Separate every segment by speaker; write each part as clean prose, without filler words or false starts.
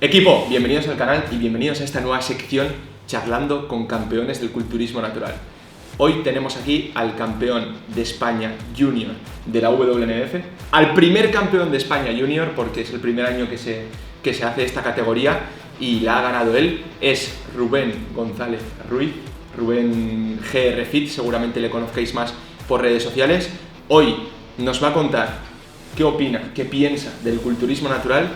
Speaker 1: Equipo, bienvenidos al canal y bienvenidos a esta nueva sección charlando con campeones del culturismo natural. Hoy tenemos aquí al campeón de España Junior de la WNF, al primer campeón de España Junior, porque es el primer año que se hace esta categoría y la ha ganado él, es Rubén González Ruiz, Rubén GR Fit, seguramente le conozcáis más por redes sociales. Hoy nos va a contar qué opina, qué piensa del culturismo natural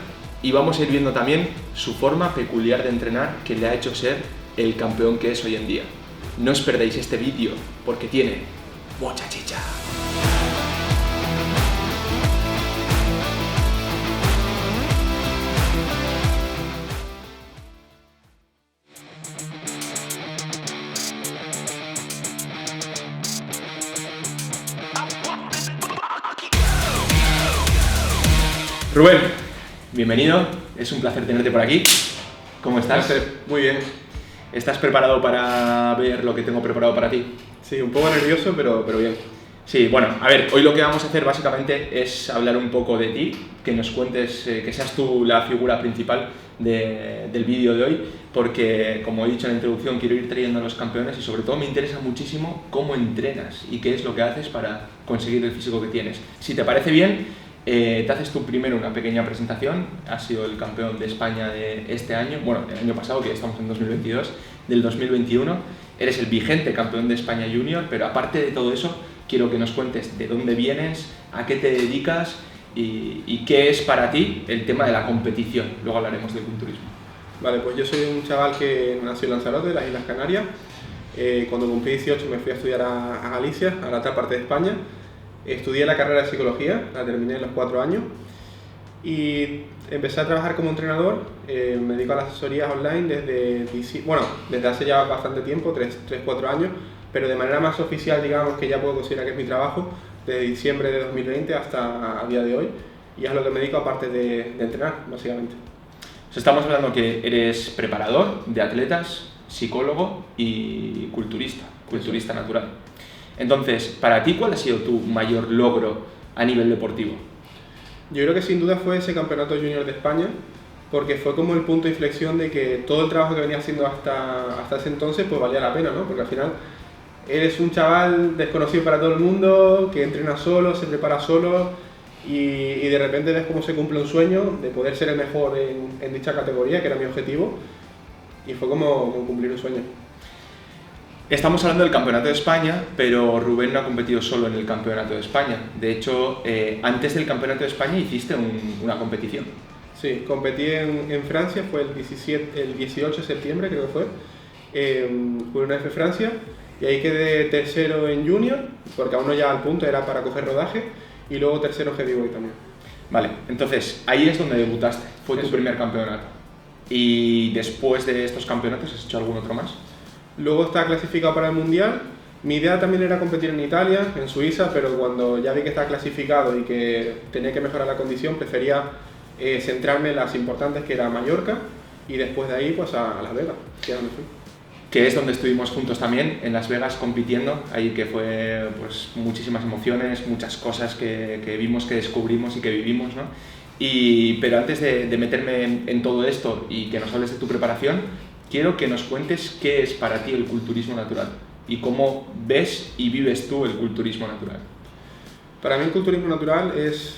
Speaker 1: y vamos a ir viendo también su forma peculiar de entrenar que le ha hecho ser el campeón que es hoy en día. No os perdáis este vídeo porque tiene mucha chicha. Rubén, bienvenido, es un placer tenerte por aquí. ¿Cómo estás?
Speaker 2: Muy bien.
Speaker 1: ¿Estás preparado para ver lo que tengo preparado para ti?
Speaker 2: Sí, un poco nervioso, pero bien.
Speaker 1: Sí, bueno, a ver, hoy lo que vamos a hacer básicamente es hablar un poco de ti, que nos cuentes, que seas tú la figura principal del vídeo de hoy, porque como he dicho en la introducción, quiero ir trayendo a los campeones y sobre todo me interesa muchísimo cómo entrenas y qué es lo que haces para conseguir el físico que tienes. Si te parece bien, te haces tú primero una pequeña presentación. Has sido el campeón de España de este año, bueno, el año pasado, que estamos en 2022, del 2021. Eres el vigente campeón de España Junior, pero aparte de todo eso, quiero que nos cuentes de dónde vienes, a qué te dedicas y qué es para ti el tema de la competición. Luego hablaremos del culturismo.
Speaker 2: Vale, pues yo soy un chaval que nació en Lanzarote, de las Islas Canarias. Cuando cumplí 18 me fui a estudiar a Galicia, a la otra parte de España. Estudié la carrera de psicología, la terminé en los 4 años y empecé a trabajar como entrenador. Me dedico a las asesorías online desde hace ya bastante tiempo, 3-4 años, pero de manera más oficial, digamos, que ya puedo considerar que es mi trabajo, desde diciembre de 2020 hasta a día de hoy, y es a lo que me dedico aparte de entrenar, básicamente.
Speaker 1: Estamos hablando que eres preparador de atletas, psicólogo y culturista natural. Entonces, para ti, ¿cuál ha sido tu mayor logro a nivel deportivo?
Speaker 2: Yo creo que sin duda fue ese campeonato junior de España, porque fue como el punto de inflexión de que todo el trabajo que venía haciendo hasta ese entonces pues valía la pena, ¿no? Porque al final eres un chaval desconocido para todo el mundo, que entrena solo, se prepara solo y de repente ves cómo se cumple un sueño de poder ser el mejor en dicha categoría, que era mi objetivo, y fue como cumplir un sueño.
Speaker 1: Estamos hablando del Campeonato de España, pero Rubén no ha competido solo en el Campeonato de España. De hecho, antes del Campeonato de España hiciste una competición.
Speaker 2: Sí, competí en Francia, fue el 18 de septiembre creo que fue, WNF Francia, y ahí quedé tercero en Junior, porque aún no llegaba al punto, era para coger rodaje, y luego tercero en Heavyweight también.
Speaker 1: Vale, entonces ahí es donde debutaste, fue tu primer campeonato. ¿Y después de estos campeonatos has hecho algún otro más?
Speaker 2: Luego estaba clasificado para el Mundial. Mi idea también era competir en Italia, en Suiza, pero cuando ya vi que estaba clasificado y que tenía que mejorar la condición, prefería centrarme en las importantes, que era Mallorca, y después de ahí pues a Las Vegas, que es donde fui.
Speaker 1: Que es donde estuvimos juntos también, en Las Vegas compitiendo, ahí que fue pues muchísimas emociones, muchas cosas que vimos, que descubrimos y que vivimos, ¿no? Pero antes de meterme en todo esto y que nos hables de tu preparación, quiero que nos cuentes qué es para ti el culturismo natural y cómo ves y vives tú el culturismo natural.
Speaker 2: Para mí el culturismo natural es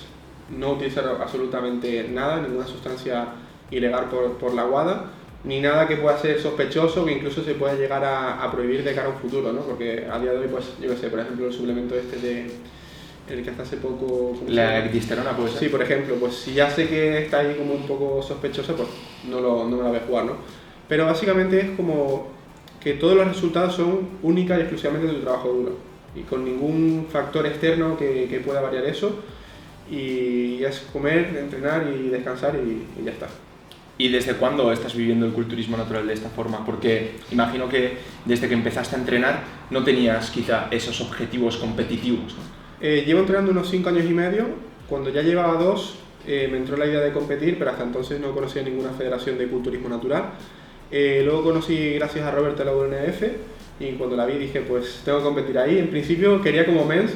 Speaker 2: no utilizar absolutamente nada, ninguna sustancia ilegal por la WADA, ni nada que pueda ser sospechoso, que incluso se pueda llegar a prohibir de cara a un futuro, ¿no? Porque a día de hoy, pues yo qué sé, por ejemplo el suplemento el que hasta hace poco...
Speaker 1: La ecdisterona, puede ser.
Speaker 2: Sí, por ejemplo, pues si ya sé que está ahí como un poco sospechoso, pues no me la voy a jugar, ¿no? Pero básicamente es como que todos los resultados son únicas y exclusivamente de tu trabajo duro y con ningún factor externo que pueda variar eso, y es comer, entrenar y descansar y ya está.
Speaker 1: ¿Y desde cuándo estás viviendo el culturismo natural de esta forma? Porque imagino que desde que empezaste a entrenar no tenías quizá esos objetivos competitivos, ¿no?
Speaker 2: Llevo entrenando unos 5 años y medio. Cuando ya llevaba 2 me entró la idea de competir, pero hasta entonces no conocía ninguna federación de culturismo natural. Luego conocí, gracias a Roberto, la WNF, y cuando la vi dije pues tengo que competir ahí. En principio quería como mens,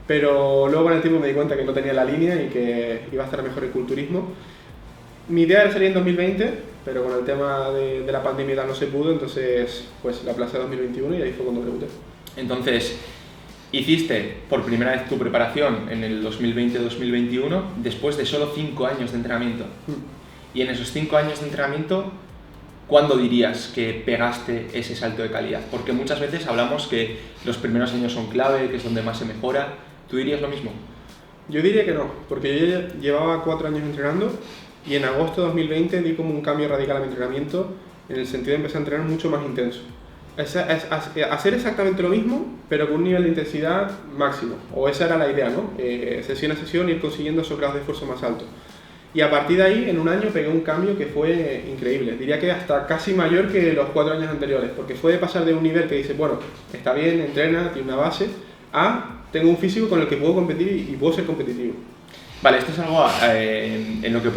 Speaker 2: pero luego con el tiempo me di cuenta que no tenía la línea y que iba a estar mejor el culturismo. Mi idea era salir en 2020, pero con el tema de la pandemia y tal no se pudo, entonces pues la aplacé a 2021 y ahí fue cuando debuté.
Speaker 1: Entonces, hiciste por primera vez tu preparación en el 2020-2021 después de solo 5 años de entrenamiento. Y en esos 5 años de entrenamiento, ¿cuándo dirías que pegaste ese salto de calidad? Porque muchas veces hablamos que los primeros años son clave, que es donde más se mejora. ¿Tú dirías lo mismo?
Speaker 2: Yo diría que no, porque yo ya llevaba 4 años entrenando y en agosto de 2020 di como un cambio radical a mi entrenamiento en el sentido de empezar a entrenar mucho más intenso. Hacer exactamente lo mismo, pero con un nivel de intensidad máximo, o esa era la idea, ¿no? Sesión a sesión ir consiguiendo esos grados de esfuerzo más altos. Y a partir de ahí, en un año, pegué un cambio que fue increíble. Diría que hasta casi mayor que los 4 años anteriores, porque fue de pasar de un nivel que dice, bueno, está bien, entrena, tiene una base, a tengo un físico con el que puedo competir y puedo ser competitivo.
Speaker 1: Vale, esto es algo en lo que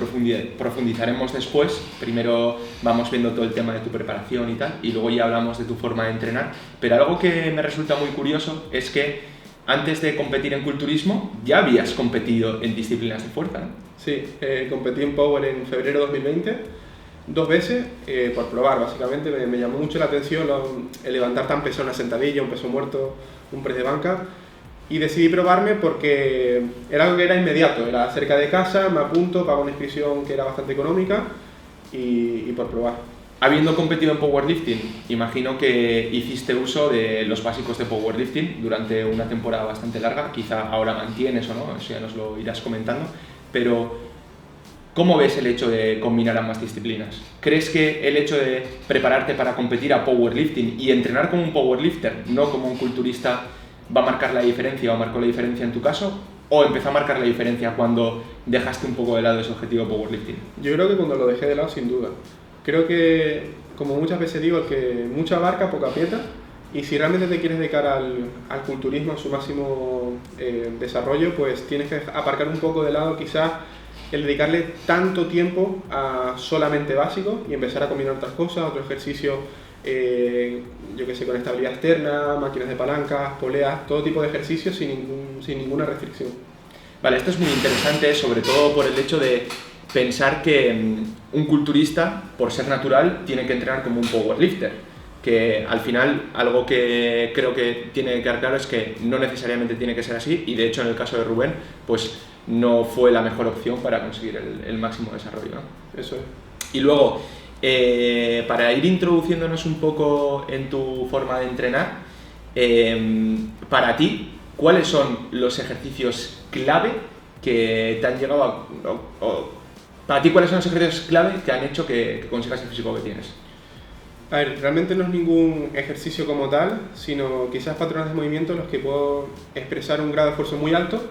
Speaker 1: profundizaremos después. Primero vamos viendo todo el tema de tu preparación y tal, y luego ya hablamos de tu forma de entrenar. Pero algo que me resulta muy curioso es que antes de competir en culturismo ya habías competido en disciplinas de fuerza, ¿no?
Speaker 2: Sí, competí en Power en febrero de 2020, 2 veces, por probar básicamente. Me llamó mucho la atención el levantar tan pesado una sentadilla, un peso muerto, un press de banca. Y decidí probarme porque era algo que era inmediato, era cerca de casa, me apunto, pago una inscripción que era bastante económica y por probar.
Speaker 1: Habiendo competido en powerlifting, imagino que hiciste uso de los básicos de powerlifting durante una temporada bastante larga, quizá ahora mantienes o no, eso ya nos lo irás comentando, pero ¿cómo ves el hecho de combinar ambas disciplinas? ¿Crees que el hecho de prepararte para competir a powerlifting y entrenar como un powerlifter, no como un culturista, va a marcar la diferencia o marcó la diferencia en tu caso? ¿O empezó a marcar la diferencia cuando dejaste un poco de lado ese objetivo powerlifting?
Speaker 2: Yo creo que cuando lo dejé de lado, sin duda. Creo que, como muchas veces digo, el que mucha abarca, poca aprieta. Y si realmente te quieres dedicar al culturismo, a su máximo desarrollo, pues tienes que aparcar un poco de lado quizás el dedicarle tanto tiempo a solamente básico y empezar a combinar otras cosas, otros ejercicios, yo que sé, con estabilidad externa, máquinas de palancas, poleas, todo tipo de ejercicios sin ninguna restricción.
Speaker 1: Vale, esto es muy interesante, sobre todo por el hecho de pensar que un culturista, por ser natural, tiene que entrenar como un powerlifter. Que al final, algo que creo que tiene que quedar claro es que no necesariamente tiene que ser así, y de hecho en el caso de Rubén, pues no fue la mejor opción para conseguir el máximo desarrollo, ¿no?
Speaker 2: Eso es.
Speaker 1: Y luego, para ir introduciéndonos un poco en tu forma de entrenar, para ti, ¿cuáles son los ejercicios clave que te han llegado a... para ti, ¿cuáles son los ejercicios clave que han hecho que consigas el físico que tienes?
Speaker 2: A ver, realmente no es ningún ejercicio como tal, sino quizás patrones de movimiento en los que puedo expresar un grado de esfuerzo muy alto,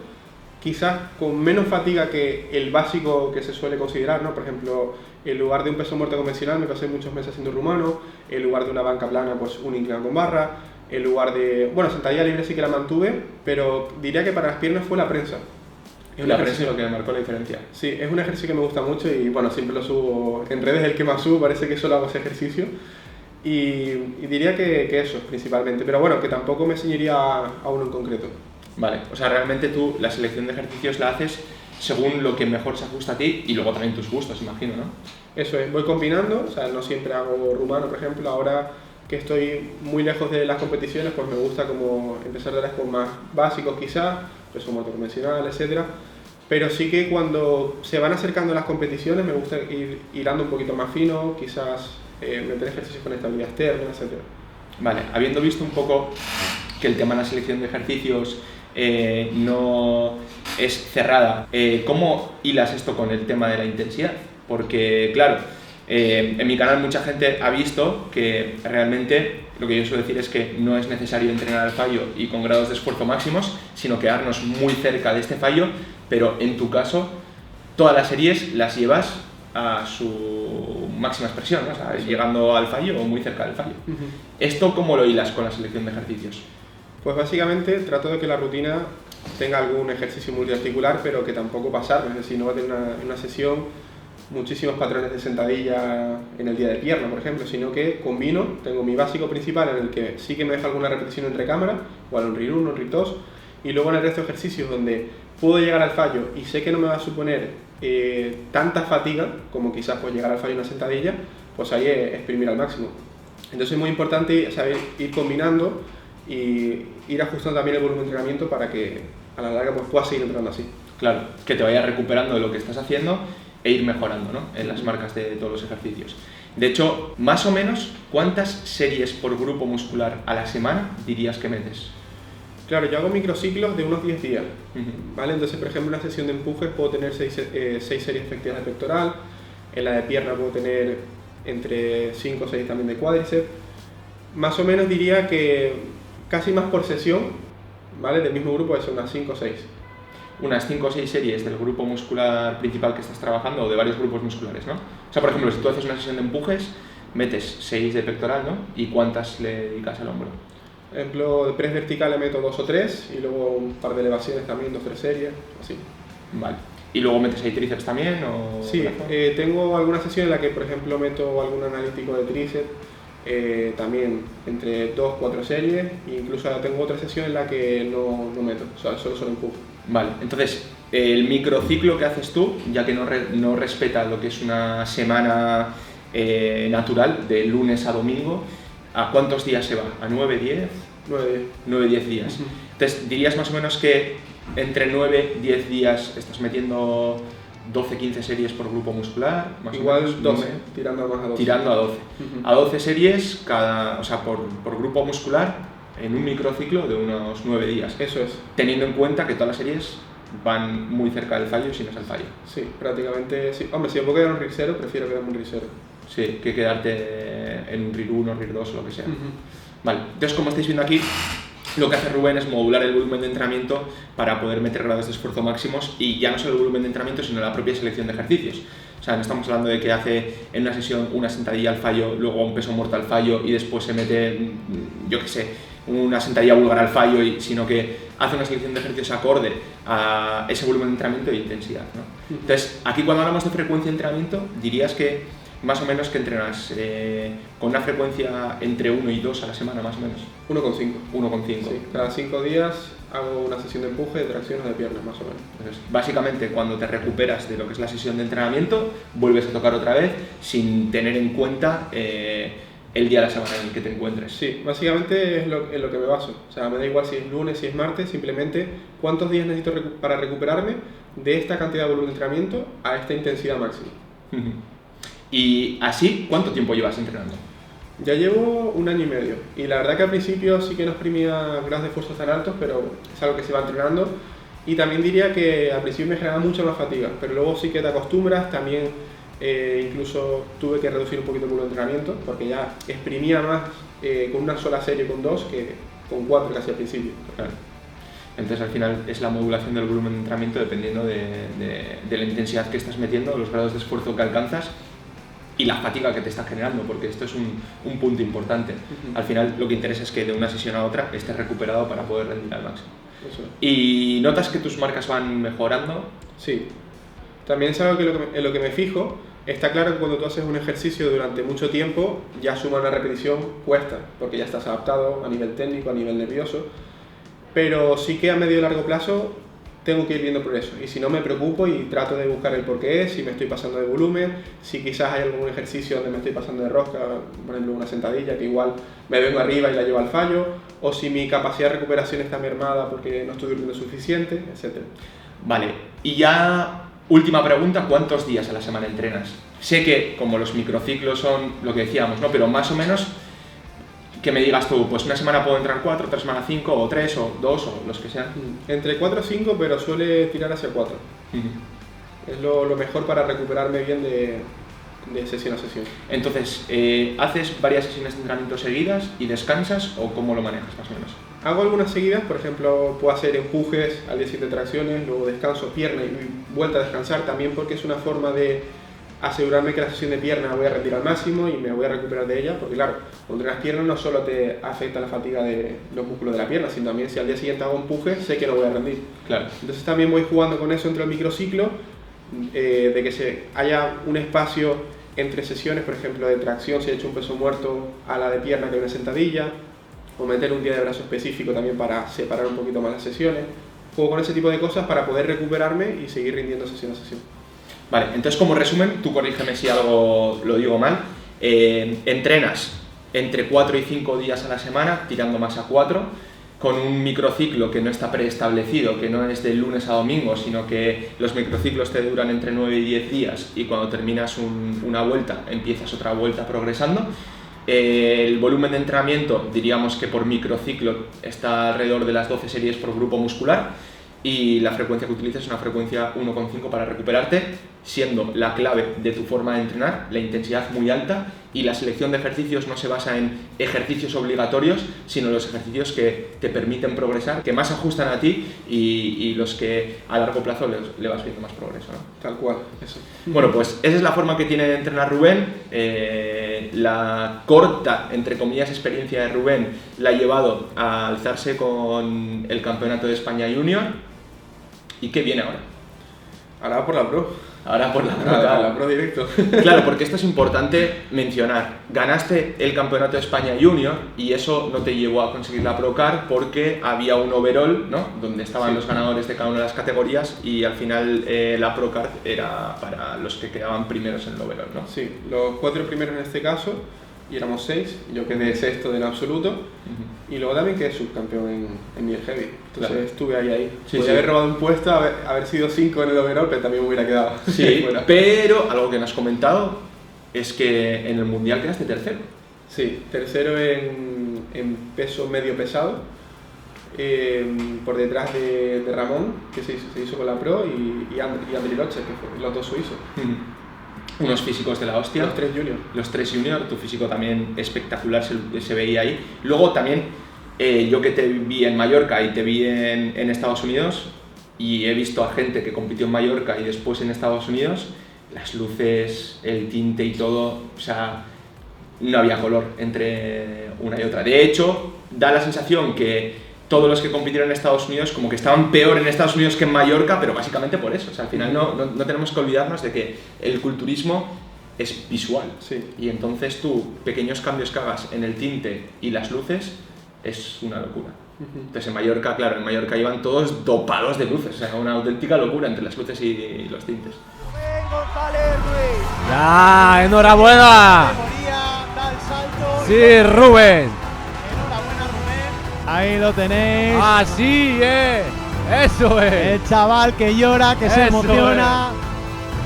Speaker 2: quizás con menos fatiga que el básico que se suele considerar, ¿no? Por ejemplo, en lugar de un peso muerto convencional me pasé muchos meses haciendo rumano, en lugar de una banca plana, pues un inclinado con barra, en lugar de... Bueno, sentadilla libre sí que la mantuve, pero diría que para las piernas fue la prensa.
Speaker 1: La prensa es lo que marcó la diferencia.
Speaker 2: Sí, es un ejercicio que me gusta mucho y bueno, siempre lo subo en redes, el que más subo, parece que solo hago ese ejercicio. Y diría que eso, principalmente, pero bueno, que tampoco me ceñiría a uno en concreto.
Speaker 1: Vale, o sea, realmente tú la selección de ejercicios la haces según lo que mejor se ajusta a ti y luego también tus gustos, imagino, ¿no?
Speaker 2: Eso es, voy combinando, o sea, no siempre hago rumano, por ejemplo, ahora que estoy muy lejos de las competiciones, pues me gusta como empezar de las con más básicos quizás, peso muerto convencional, etcétera. Pero sí que cuando se van acercando las competiciones me gusta ir hilando un poquito más fino, quizás meter ejercicios con estabilidad externa, etc.
Speaker 1: Vale, habiendo visto un poco que el tema de la selección de ejercicios no es cerrada, ¿cómo hilas esto con el tema de la intensidad? Porque, claro, en mi canal mucha gente ha visto que realmente lo que yo suelo decir es que no es necesario entrenar al fallo y con grados de esfuerzo máximos, sino quedarnos muy cerca de este fallo, pero en tu caso todas las series las llevas a su máxima expresión, ¿no? O sea, llegando al fallo o muy cerca del fallo. ¿Esto cómo lo hilas con la selección de ejercicios?
Speaker 2: Pues básicamente trato de que la rutina tenga algún ejercicio multiarticular, pero que tampoco pasar, es decir, no va a tener una sesión muchísimos patrones de sentadilla en el día de pierna, por ejemplo, sino que combino, tengo mi básico principal en el que sí que me deja alguna repetición entre cámaras, igual un RIR 1, un RIR 2, y luego en el resto de ejercicios donde puedo llegar al fallo y sé que no me va a suponer tanta fatiga como quizás pues llegar al fallo en una sentadilla, pues ahí es exprimir al máximo. Entonces es muy importante saber ir combinando y ir ajustando también el volumen de entrenamiento para que a la larga pues puedas seguir entrenando así.
Speaker 1: Claro, que te vayas recuperando de lo que estás haciendo e ir mejorando, ¿no?, en las marcas de todos los ejercicios. De hecho, más o menos, ¿cuántas series por grupo muscular a la semana dirías que metes?
Speaker 2: Claro, yo hago microciclos de unos 10 días,
Speaker 1: Uh-huh.
Speaker 2: ¿vale? Entonces, por ejemplo, en una sesión de empujes puedo tener 6 series efectivas de pectoral, en la de pierna puedo tener entre 5 o 6 también de cuádriceps. Más o menos diría que casi más por sesión, ¿vale? Del mismo grupo, son unas 5 o 6.
Speaker 1: Unas 5 o 6 series del grupo muscular principal que estás trabajando o de varios grupos musculares, ¿no? O sea, por ejemplo, si tú haces una sesión de empujes, metes 6 de pectoral, ¿no? ¿Y cuántas le dedicas al hombro?
Speaker 2: Por ejemplo, de press vertical le meto 2 o 3 y luego un par de elevaciones también, 2 o 3 series, así.
Speaker 1: Vale. ¿Y luego metes ahí tríceps también? O
Speaker 2: Sí, tengo alguna sesión en la que, por ejemplo, meto algún analítico de tríceps, también entre 2 o 4 series, e incluso tengo otra sesión en la que no meto, o sea, solo empuje.
Speaker 1: Vale, entonces, el microciclo que haces tú, ya que no respeta lo que es una semana natural, de lunes a domingo, ¿a cuántos días se va? ¿A 9, 10? 9, 10 días.
Speaker 2: Uh-huh.
Speaker 1: Entonces, dirías más o menos que entre 9 y 10 días estás metiendo 12, 15 series por grupo muscular, más
Speaker 2: Igual
Speaker 1: o menos,
Speaker 2: 12,
Speaker 1: 9,
Speaker 2: tirando más a 12.
Speaker 1: tirando a 12.
Speaker 2: Uh-huh.
Speaker 1: A 12 series o sea, por grupo muscular en un microciclo de unos 9 días.
Speaker 2: Eso es.
Speaker 1: Teniendo en cuenta que todas las series van muy cerca del fallo si no es el fallo.
Speaker 2: Sí, prácticamente sí. Hombre, si me puedo quedar un RIR 0, prefiero quedarme un RIR 0.
Speaker 1: Sí, que quedarte en un RIR 1, RIR 2 o lo que sea.
Speaker 2: Uh-huh.
Speaker 1: Vale, entonces como estáis viendo aquí, lo que hace Rubén es modular el volumen de entrenamiento para poder meter grados de esfuerzo máximos, y ya no solo el volumen de entrenamiento, sino la propia selección de ejercicios. O sea, no estamos hablando de que hace en una sesión una sentadilla al fallo, luego un peso muerto al fallo y después se mete, yo qué sé, una sentadilla búlgara al fallo, sino que hace una selección de ejercicios acorde a ese volumen de entrenamiento e intensidad, ¿no? Entonces, aquí cuando hablamos de frecuencia de entrenamiento, dirías que más o menos que entrenas con una frecuencia entre 1 y 2 a la semana, más o menos.
Speaker 2: 1,5.
Speaker 1: 1,5.
Speaker 2: Sí, cada 5 días hago una sesión de empuje, de tracciones de piernas, más o menos.
Speaker 1: Entonces, básicamente, cuando te recuperas de lo que es la sesión de entrenamiento, vuelves a tocar otra vez sin tener en cuenta el día de la semana en el que te encuentres.
Speaker 2: Sí, básicamente es en lo que me baso. O sea, me da igual si es lunes, si es martes, simplemente cuántos días necesito para recuperarme de esta cantidad de volumen de entrenamiento a esta intensidad máxima.
Speaker 1: Y así, ¿cuánto tiempo llevas entrenando?
Speaker 2: Ya llevo 1 año y medio, y la verdad que al principio sí que no exprimía grados de esfuerzo tan altos, pero es algo que se va entrenando, y también diría que al principio me generaba mucha más fatiga, pero luego sí que te acostumbras. También incluso tuve que reducir un poquito el volumen de entrenamiento, porque ya exprimía más con una sola serie, con 2, que con 4 casi al principio.
Speaker 1: Claro. Entonces al final es la modulación del volumen de entrenamiento dependiendo de la intensidad que estás metiendo, los grados de esfuerzo que alcanzas y la fatiga que te está generando, porque esto es un punto importante. Al final lo que interesa es que de una sesión a otra estés recuperado para poder rendir al máximo.
Speaker 2: Eso es.
Speaker 1: ¿Y notas que tus marcas van mejorando?
Speaker 2: Sí. También es algo en lo que me fijo. Está claro que cuando tú haces un ejercicio durante mucho tiempo, ya sumar una repetición cuesta, porque ya estás adaptado a nivel técnico, a nivel nervioso. Pero sí que a medio y largo plazo tengo que ir viendo progreso, y si no me preocupo y trato de buscar el porqué, si me estoy pasando de volumen, si quizás hay algún ejercicio donde me estoy pasando de rosca, por ejemplo una sentadilla que igual me vengo arriba y la llevo al fallo, o si mi capacidad de recuperación está mermada porque no estoy durmiendo suficiente, etc.
Speaker 1: Vale, y ya última pregunta, ¿cuántos días a la semana entrenas? Sé que como los microciclos son lo que decíamos, ¿no? Pero más o menos que me digas tú, pues una semana puedo entrar 4, otra semana 5, o 3, o 2, o los que sean.
Speaker 2: Entre 4 o 5, pero suele tirar hacia 4. Es lo mejor para recuperarme bien de sesión a sesión.
Speaker 1: Entonces, ¿haces varias sesiones de entrenamiento seguidas y descansas, o cómo lo manejas más o menos?
Speaker 2: Hago algunas seguidas, por ejemplo, puedo hacer empujes, al día siguiente tracciones, luego descanso, pierna y vuelta a descansar, también porque es una forma de asegurarme que la sesión de pierna voy a rendir al máximo y me voy a recuperar de ella, porque claro, cuando entrenas pierna no solo te afecta la fatiga de los músculos de la pierna, sino también si al día siguiente hago empuje, sé que no voy a rendir.
Speaker 1: Claro.
Speaker 2: Entonces también voy jugando con eso entre el microciclo, de que haya un espacio entre sesiones, por ejemplo, de tracción, si he hecho un peso muerto, a la de pierna que hay una sentadilla, o meter un día de brazo específico también para separar un poquito más las sesiones. Juego con ese tipo de cosas para poder recuperarme y seguir rindiendo sesión a sesión.
Speaker 1: Vale, entonces como resumen, tú corrígeme si algo lo digo mal, entrenas entre 4 y 5 días a la semana, tirando más a 4, con un microciclo que no está preestablecido, que no es de lunes a domingo, sino que los microciclos te duran entre 9 y 10 días y cuando terminas una vuelta empiezas otra vuelta progresando. El volumen de entrenamiento, diríamos que por microciclo está alrededor de las 12 series por grupo muscular, y la frecuencia que utilizas es una frecuencia 1,5 para recuperarte, siendo la clave de tu forma de entrenar la intensidad muy alta, y la selección de ejercicios no se basa en ejercicios obligatorios, sino los ejercicios que te permiten progresar, que más ajustan a ti y los que a largo plazo le vas viendo más progreso, ¿no?
Speaker 2: Tal cual, eso.
Speaker 1: Bueno, pues esa es la forma que tiene de entrenar Rubén. La corta, entre comillas, experiencia de Rubén la ha llevado a alzarse con el Campeonato de España Junior. ¿Y qué viene ahora?
Speaker 2: Ahora por la Pro.
Speaker 1: Ahora por la Pro.
Speaker 2: Ahora por la Pro directo.
Speaker 1: Claro, porque esto es importante mencionar. Ganaste el Campeonato de España Junior y eso no te llevó a conseguir la Procar porque había un overall, ¿no?, donde estaban los ganadores de cada una de las categorías, y al final la Procar era para los que quedaban primeros en el overall, ¿no?
Speaker 2: Sí, los 4 primeros en este caso, y éramos 6, yo quedé sexto del absoluto, y luego también quedé subcampeón en Near Heavy, entonces
Speaker 1: claro,
Speaker 2: estuve ahí.
Speaker 1: Sí,
Speaker 2: Podría haber robado un puesto, haber sido 5 en el overall, pero también me hubiera quedado.
Speaker 1: Sí,
Speaker 2: Bueno.
Speaker 1: pero algo que no has comentado es que en el Mundial quedaste tercero.
Speaker 2: Sí, tercero en peso medio pesado, por detrás de Ramón, que se hizo con la Pro, y Andri Loche, que fue los 2 suizos.
Speaker 1: Unos físicos de la hostia.
Speaker 2: Los 3 junior.
Speaker 1: Los 3 junior, tu físico también espectacular se veía ahí. Luego también, yo que te vi en Mallorca y te vi en Estados Unidos, y he visto a gente que compitió en Mallorca y después en Estados Unidos, las luces, el tinte y todo, o sea, no había color entre una y otra. De hecho, da la sensación que todos los que compitieron en Estados Unidos como que estaban peor en Estados Unidos que en Mallorca, pero básicamente por eso. O sea, al final no tenemos que olvidarnos de que el culturismo es visual.
Speaker 2: Sí.
Speaker 1: Y entonces tú, pequeños cambios que hagas en el tinte y las luces, es una locura. Entonces en Mallorca, claro, en Mallorca iban todos dopados de luces, o sea, una auténtica locura entre las luces y los tintes.
Speaker 3: ¡Ya! ¡Enhorabuena! Sí, Rubén.
Speaker 4: Ahí lo tenéis.
Speaker 3: ¡Así es! ¡Eso es!
Speaker 4: El chaval que llora, que se
Speaker 3: Eso
Speaker 4: emociona.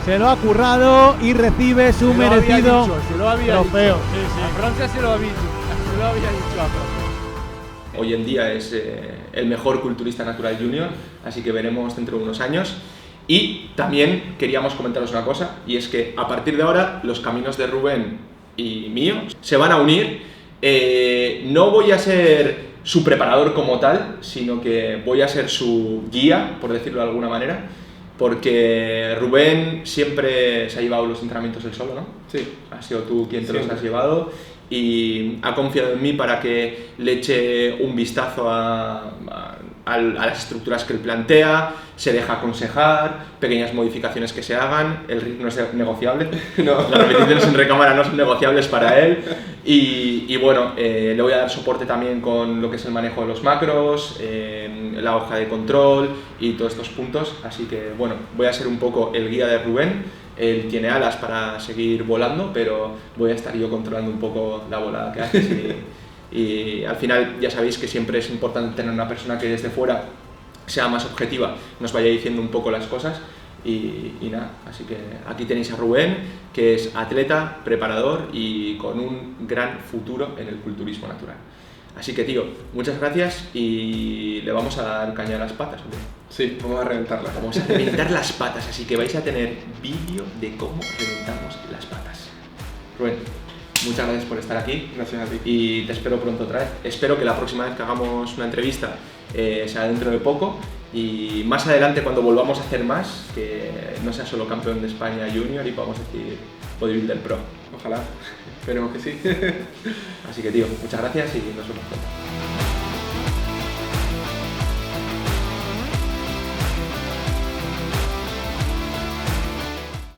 Speaker 4: Se lo ha currado y recibe su merecido trofeo.
Speaker 3: A Francia se lo había dicho a Francia.
Speaker 1: Hoy en día es el mejor culturista natural junior, así que veremos dentro de unos años. Y también queríamos comentaros una cosa, y es que a partir de ahora los caminos de Rubén y mío se van a unir. No voy a ser su preparador como tal, sino que voy a ser su guía, por decirlo de alguna manera, porque Rubén siempre se ha llevado los entrenamientos él solo, ¿no?
Speaker 2: Sí.
Speaker 1: Has sido tú quien te los
Speaker 2: Siempre.
Speaker 1: has llevado y ha confiado en mí para que le eche un vistazo a las estructuras que él plantea, se deja aconsejar, pequeñas modificaciones que se hagan, el ritmo es negociable, no, las repeticiones en recámara no son negociables para él, y bueno, le voy a dar soporte también con lo que es el manejo de los macros, la hoja de control y todos estos puntos, así que bueno, voy a ser un poco el guía de Rubén. Él tiene alas para seguir volando, pero voy a estar yo controlando un poco la volada que haces y al final ya sabéis que siempre es importante tener una persona que desde fuera sea más objetiva, nos vaya diciendo un poco las cosas y nada, así que aquí tenéis a Rubén, que es atleta, preparador y con un gran futuro en el culturismo natural. Así que tío, muchas gracias y le vamos a dar caña a las patas, hombre.
Speaker 2: Sí, vamos a reventarlas.
Speaker 1: Vamos a reventar las patas, así que vais a tener vídeo de cómo reventamos las patas. Rubén, muchas gracias por estar aquí.
Speaker 2: Gracias a ti.
Speaker 1: Y te espero pronto otra vez. Espero que la próxima vez que hagamos una entrevista sea dentro de poco y más adelante cuando volvamos a hacer más, que no sea solo campeón de España Junior y podamos decir Bodybuilder Pro.
Speaker 2: Ojalá. Esperemos que sí.
Speaker 1: Así que tío, muchas gracias y nos vemos pronto.